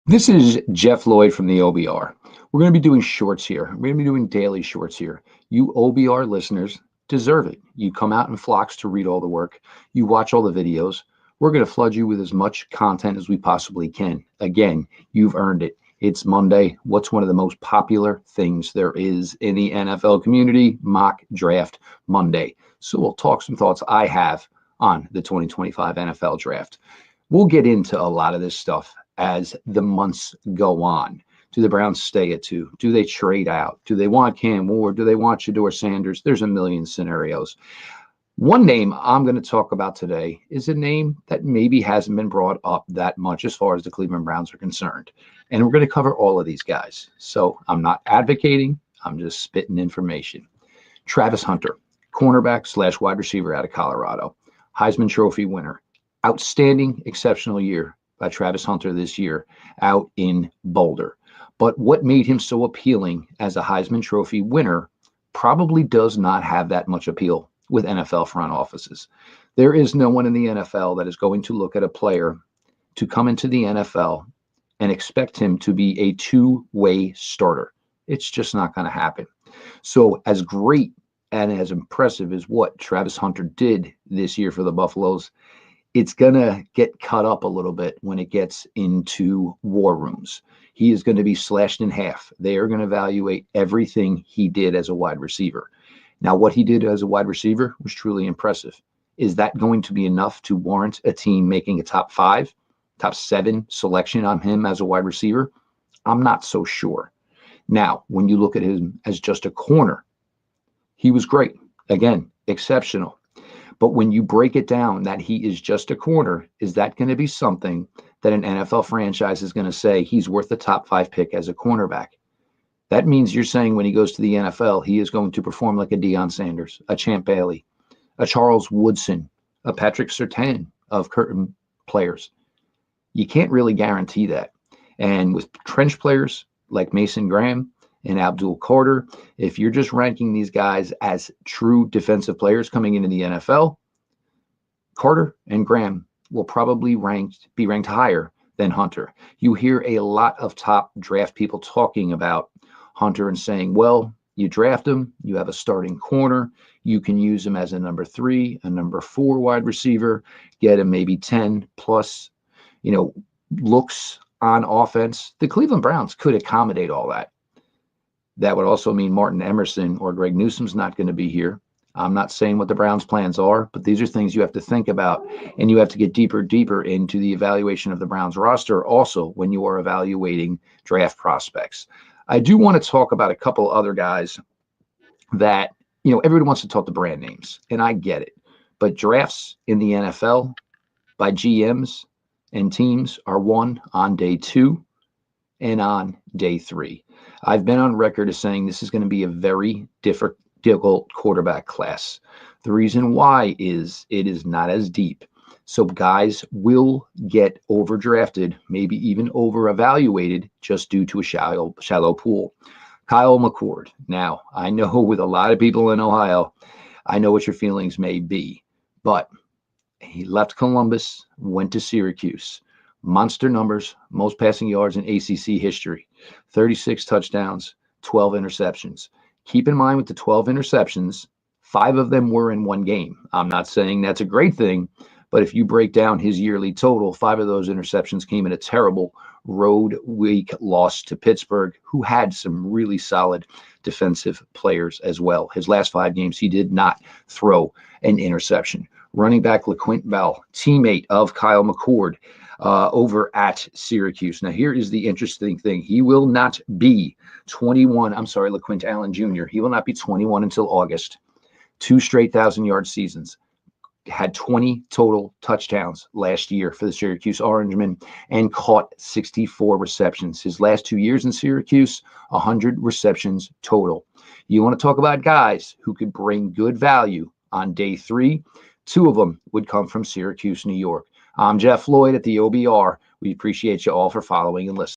This is Jeff Lloyd from the OBR. We're going to be doing shorts here. We're going to be doing daily shorts here. You OBR listeners deserve it. You come out in flocks to read all the work. You watch all the videos. We're going to flood you with as much content as we possibly can. Again, you've earned it. It's Monday. What's one of the most popular things there is in the NFL community? Mock Draft Monday. So we'll talk some thoughts I have on the 2025 NFL Draft. We'll get into a lot of this stuff as the months go on. Do the Browns stay at 2? Do they trade out? Do they want Cam Ward? Do they want Shedeur Sanders? There's a million scenarios. One name I'm going to talk about today is a name that maybe hasn't been brought up that much as far as the Cleveland Browns are concerned. And we're going to cover all of these guys. So I'm not advocating. I'm just spitting information. Travis Hunter, cornerback / wide receiver out of Colorado. Heisman Trophy winner. Outstanding, exceptional year by Travis Hunter this year out in Boulder. But what made him so appealing as a Heisman Trophy winner probably does not have that much appeal with NFL front offices. There is no one in the NFL that is going to look at a player to come into the NFL and expect him to be a two-way starter. It's just not going to happen. So as great and as impressive as what Travis Hunter did this year for the Buffaloes, it's going to get cut up a little bit when it gets into war rooms. He is going to be slashed in half. They are going to evaluate everything he did as a wide receiver. Now, what he did as a wide receiver was truly impressive. Is that going to be enough to warrant a team making a top 5, top 7 selection on him as a wide receiver? I'm not so sure. Now, when you look at him as just a corner, he was great. Again, exceptional. But when you break it down that he is just a corner, is that going to be something that an NFL franchise is going to say he's worth the top 5 pick as a cornerback? That means you're saying when he goes to the NFL, he is going to perform like a Deion Sanders, a Champ Bailey, a Charles Woodson, a Patrick Surtain of current players. You can't really guarantee that. And with trench players like Mason Graham and Abdul Carter, if you're just ranking these guys as true defensive players coming into the NFL, Carter and Graham will probably be ranked higher than Hunter. You hear a lot of top draft people talking about Hunter and saying, well, you draft him, you have a starting corner, you can use him as a number 3, a number 4 wide receiver, get him maybe 10 plus, looks on offense. The Cleveland Browns could accommodate all that. That would also mean Martin Emerson or Greg Newsome's not going to be here. I'm not saying what the Browns' plans are, but these are things you have to think about, and you have to get deeper into the evaluation of the Browns roster also when you are evaluating draft prospects. I do want to talk about a couple other guys that, everybody wants to talk the brand names, and I get it. But drafts in the NFL by GMs and teams are won on day 2 and on day 3. I've been on record as saying this is going to be a very difficult quarterback class. The reason why is it is not as deep. So guys will get overdrafted, maybe even over-evaluated just due to a shallow pool. Kyle McCord. Now, I know with a lot of people in Ohio, I know what your feelings may be, but he left Columbus, went to Syracuse. Monster numbers, most passing yards in ACC history, 36 touchdowns, 12 interceptions. Keep in mind with the 12 interceptions, 5 of them were in one game. I'm not saying that's a great thing, but if you break down his yearly total, 5 of those interceptions came in a terrible road week loss to Pittsburgh, who had some really solid defensive players as well. His last 5 games, he did not throw an interception. Running back LeQuint Bell, teammate of Kyle McCord, over at Syracuse. Now, here is the interesting thing. He will not be 21. I'm sorry, LeQuint Allen Jr. He will not be 21 until August. 2 straight 1,000-yard seasons. Had 20 total touchdowns last year for the Syracuse Orangemen and caught 64 receptions. His last 2 years in Syracuse, 100 receptions total. You want to talk about guys who could bring good value on day 3? 2 of them would come from Syracuse, New York. I'm Jeff Lloyd at the OBR. We appreciate you all for following and listening.